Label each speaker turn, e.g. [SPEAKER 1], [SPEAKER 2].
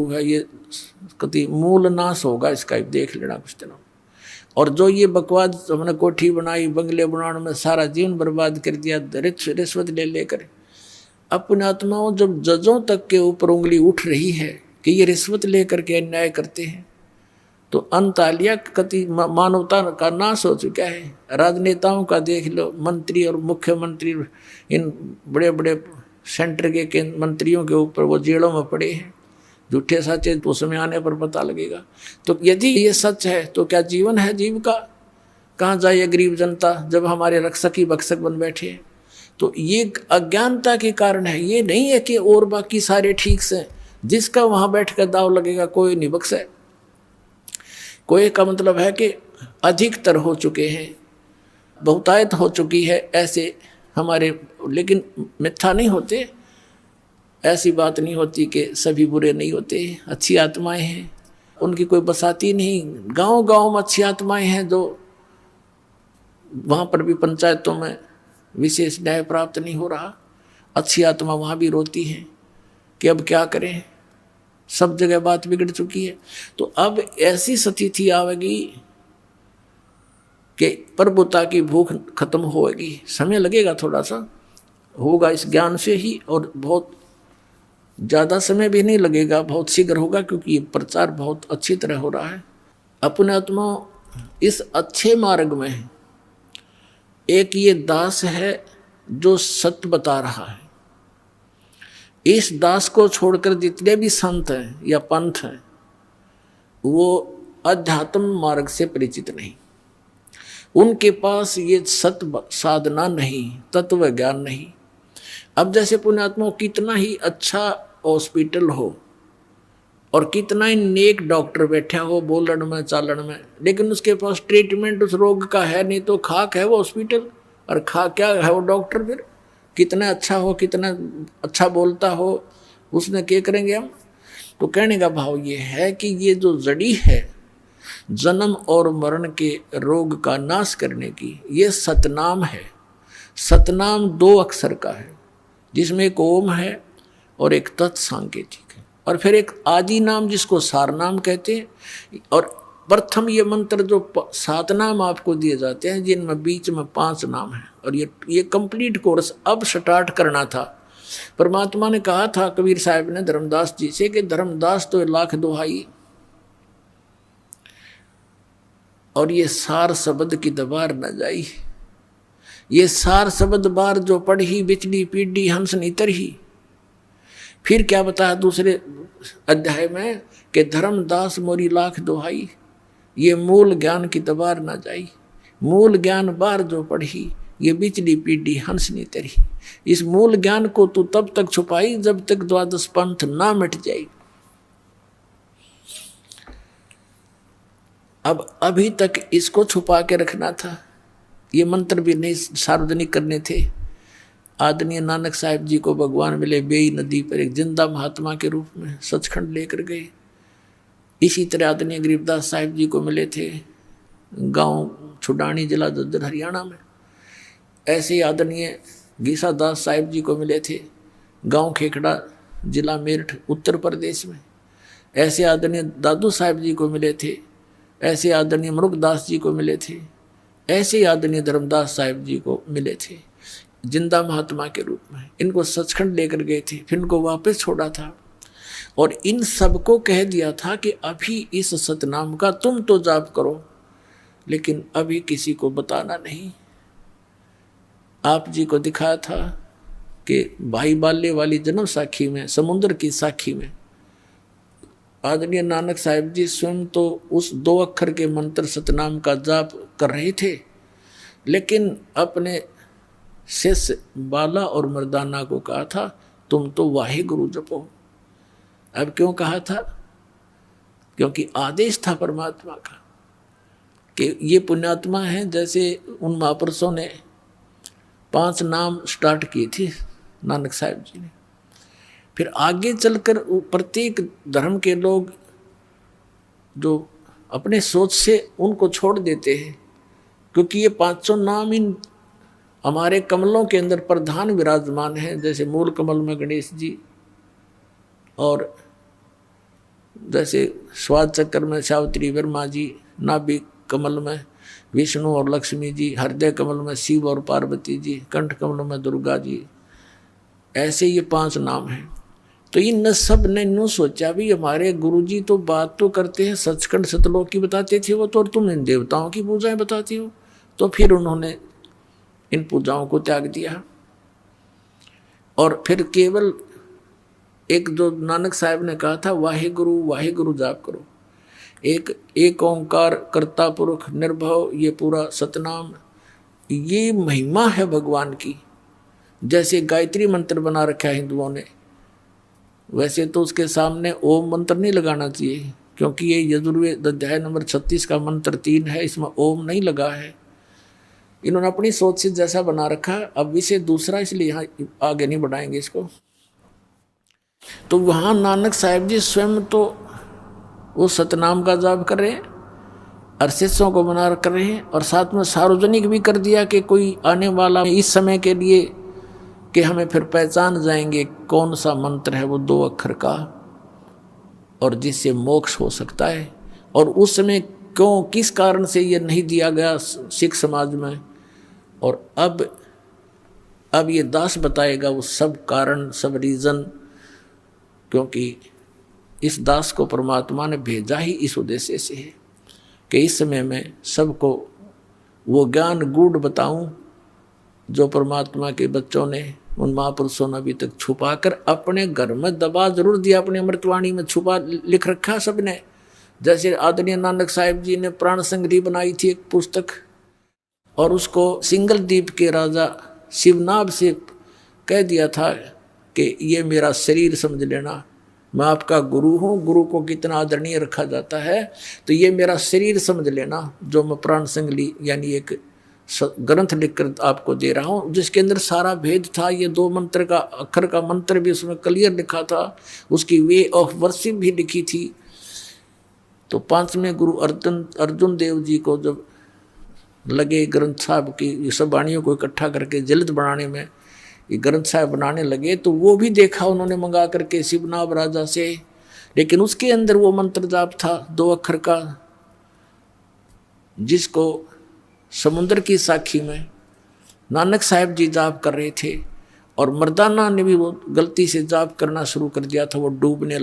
[SPEAKER 1] है ये कति मूल नाश होगा इसका, देख लेना कुछ दिनों। और जो ये बकवास हमने कोठी बनाई, बंगले बनाने में सारा जीवन बर्बाद कर दिया रिश्वत ले लेकर, अपने आत्माओं जब जजों तक के ऊपर उंगली उठ रही है कि ये रिश्वत लेकर के अन्याय करते हैं, तो अंतालिया कति मानवता का नाश हो चुका है। राजनेताओं का देख लो, मंत्री और मुख्यमंत्री इन बड़े बड़े सेंटर के मंत्रियों के ऊपर वो जेलों में पड़े हैं। झूठे सच्चे तो समय आने पर पता लगेगा। तो यदि ये सच है तो क्या जीवन है जीव का? कहाँ जाए गरीब जनता जब हमारे रक्षक ही भक्षक बन बैठे? तो ये अज्ञानता के कारण है। ये नहीं है कि और बाकी सारे ठीक से, जिसका वहाँ बैठ कर दाव लगेगा कोई नहीं बख्शे। कोई का मतलब है कि अधिकतर हो चुके हैं, बहुतायत हो चुकी है ऐसे हमारे, लेकिन मिथ्या नहीं होते। ऐसी बात नहीं होती कि सभी बुरे नहीं होते, अच्छी आत्माएं हैं, उनकी कोई बसाती नहीं। गांव गांव में अच्छी आत्माएं हैं जो वहाँ पर भी पंचायतों में विशेष न्याय प्राप्त नहीं हो रहा। अच्छी आत्मा वहाँ भी रोती है कि अब क्या करें, सब जगह बात बिगड़ चुकी है। तो अब ऐसी स्थिति आवेगी कि प्रभुता की भूख खत्म होगी। समय लगेगा, थोड़ा सा होगा इस ज्ञान से ही, और बहुत ज़्यादा समय भी नहीं लगेगा, बहुत शीघ्र होगा, क्योंकि ये प्रचार बहुत अच्छी तरह हो रहा है। अपने आत्मा इस अच्छे मार्ग में है। एक ये दास है जो सत्य बता रहा है। इस दास को छोड़कर जितने भी संत हैं या पंथ हैं वो अध्यात्म मार्ग से परिचित नहीं, उनके पास ये सत्य साधना नहीं, तत्व ज्ञान नहीं। अब जैसे पुण्यात्मा कितना ही अच्छा हॉस्पिटल हो और कितना ही नेक डॉक्टर बैठा हो बोलन में चालन में, लेकिन उसके पास ट्रीटमेंट उस रोग का है नहीं, तो खाक है वो हॉस्पिटल, और खा क्या है वो डॉक्टर। फिर कितना अच्छा हो, कितना अच्छा बोलता हो, उसने क्या करेंगे हम? तो कहने का भाव ये है कि ये जो जड़ी है जन्म और मरण के रोग का नाश करने की, ये सतनाम है। सतनाम 2 अक्षर का है, जिसमें एक ओम है और एक तत्सांकेतिक है, और फिर एक आदि नाम जिसको सार नाम कहते हैं। और प्रथम ये मंत्र जो 7 नाम आपको दिए जाते हैं, जिनमें बीच में 5 नाम हैं, और ये कंप्लीट कोर्स अब स्टार्ट करना था। परमात्मा ने कहा था कबीर साहब ने धर्मदास जी से कि धर्मदास तो 1,00,000 दोहाई, और ये सार शब्द की दबार न जाई। ये सार शब्द बार जो पढ़ी बिचली पीढ़ी हंस नीतर ही। फिर क्या बताया दूसरे अध्याय में कि धर्मदास मोरी 1,00,000 दोहाई, ये मूल ज्ञान की दबार ना जाई। मूल ज्ञान बार जो पढ़ी, ये बिचली पीढ़ी हंसनी तरही। इस मूल ज्ञान को तू तब तक छुपाई जब तक 12 पंथ ना मिट जाए। अब अभी तक इसको छुपा के रखना था, ये मंत्र भी नहीं सार्वजनिक करने थे। आदरणीय नानक साहिब जी को भगवान मिले बेई नदी पर एक जिंदा महात्मा के रूप में, सचखंड लेकर गए। इसी तरह आदरणीय गरीबदास साहिब जी को मिले थे गांव छुडानी जिला झज्जर हरियाणा में। ऐसे ही आदरणीय गीसा दास साहिब जी को मिले थे गांव खेखड़ा जिला मेरठ उत्तर प्रदेश में। ऐसे आदरणीय दादू साहिब जी को मिले थे। ऐसे आदरणीय मरुगदास जी को मिले थे। ऐसे ही आदरणीय धर्मदास साहिब जी को मिले थे जिंदा महात्मा के रूप में। इनको सचखंड लेकर गए थे, फिर इनको वापस छोड़ा था, और इन सबको कह दिया था कि अभी इस सतनाम का तुम तो जाप करो, लेकिन अभी किसी को बताना नहीं। आप जी को दिखाया था कि भाई बाले वाली जन्म साखी में, समुद्र की साखी में आदरणीय नानक साहिब जी स्वयं तो उस 2 अक्षर के मंत्र सतनाम का जाप कर रहे थे, लेकिन अपने शिष्य बाला और मर्दाना को कहा था तुम तो वाहे गुरु जपो। अब क्यों कहा था? क्योंकि आदेश था परमात्मा का कि ये पुण्यात्मा है। जैसे उन महापुरुषों ने 5 नाम स्टार्ट किए थे नानक साहिब जी ने, फिर आगे चलकर प्रत्येक धर्म के लोग जो अपने सोच से उनको छोड़ देते हैं, क्योंकि ये 500 नाम इन हमारे कमलों के अंदर प्रधान विराजमान हैं। जैसे मूल कमल में गणेश जी, और जैसे स्वाद चक्र में सावित्री ब्रह्मा जी, नाभि कमल में विष्णु और लक्ष्मी जी, हृदय कमल में शिव और पार्वती जी, कंठ कमल में दुर्गा जी, ऐसे ये 5 नाम हैं। तो इन सब ने यूँ सोचा भी हमारे गुरुजी तो बात तो करते हैं सचखंड सतलोक की बताते थे वो तो, और तुम इन देवताओं की पूजाएं बताती हो। तो फिर उन्होंने इन पूजाओं को त्याग दिया और फिर केवल एक जो नानक साहब ने कहा था वाहे गुरु जाप करो, एक ओंकार कर्ता पुरुष निर्भव, ये पूरा सतनाम, ये महिमा है भगवान की। जैसे गायत्री मंत्र बना रखा है हिंदुओं ने, वैसे तो उसके सामने ओम मंत्र नहीं लगाना चाहिए, क्योंकि ये यजुर्वेद अध्याय नंबर 36 का मंत्र 3 है, इसमें ओम नहीं लगा है। इन्होंने अपनी सोच से जैसा बना रखा, अब विषय दूसरा, इसलिए यहाँ आगे नहीं बढ़ाएंगे इसको। तो वहाँ नानक साहब जी स्वयं तो वो सतनाम का जाप कर रहे हैं और शिष्यों को बना कर रहे हैं, और साथ में सार्वजनिक भी कर दिया कि कोई आने वाला इस समय के लिए कि हमें फिर पहचान जाएंगे कौन सा मंत्र है वो 2 अक्षर का और जिससे मोक्ष हो सकता है। और उस समय क्यों किस कारण से ये नहीं दिया गया सिख समाज में, और अब ये दास बताएगा वो सब कारण, सब रीज़न, क्योंकि इस दास को परमात्मा ने भेजा ही इस उद्देश्य से है कि इस समय में सबको वो ज्ञान गूढ़ बताऊं जो परमात्मा के बच्चों ने, उन महापुरुषों ने अभी तक छुपा कर अपने घर में दबा जरूर दिया, अपने अमृतवाणी में छुपा लिख रखा सबने। जैसे आदरणीय नानक साहिब जी ने प्राण संग्रही बनाई थी एक पुस्तक, और उसको सिंगल द्वीप के राजा शिवनाभ से कह दिया था कि ये मेरा शरीर समझ लेना, मैं आपका गुरु हूँ। गुरु को कितना आदरणीय रखा जाता है, तो ये मेरा शरीर समझ लेना जो मैं प्राण संग्रही यानी एक ग्रंथ लिखकर आपको दे रहा हूँ, जिसके अंदर सारा भेद था। ये 2 मंत्र का अक्षर का मंत्र भी उसमें क्लियर लिखा था, उसकी वे ऑफ वर्शिप भी लिखी थी। तो 5वें गुरु अर्जुन देव जी को जब लगे ग्रंथ साहब की सब वाणियों को इकट्ठा करके जल्द बनाने में, ये ग्रंथ साहब बनाने लगे, तो वो भी देखा उन्होंने मंगा करके शिवनाभ राजा से, लेकिन उसके अंदर वो मंत्र जाप था 2 अक्षर का, जिसको समुद्र की साखी में नानक साहब जी जाप कर रहे थे, और मर्दाना ने भी वो गलती से जाप करना शुरू कर दिया था, वो डूबने लगा।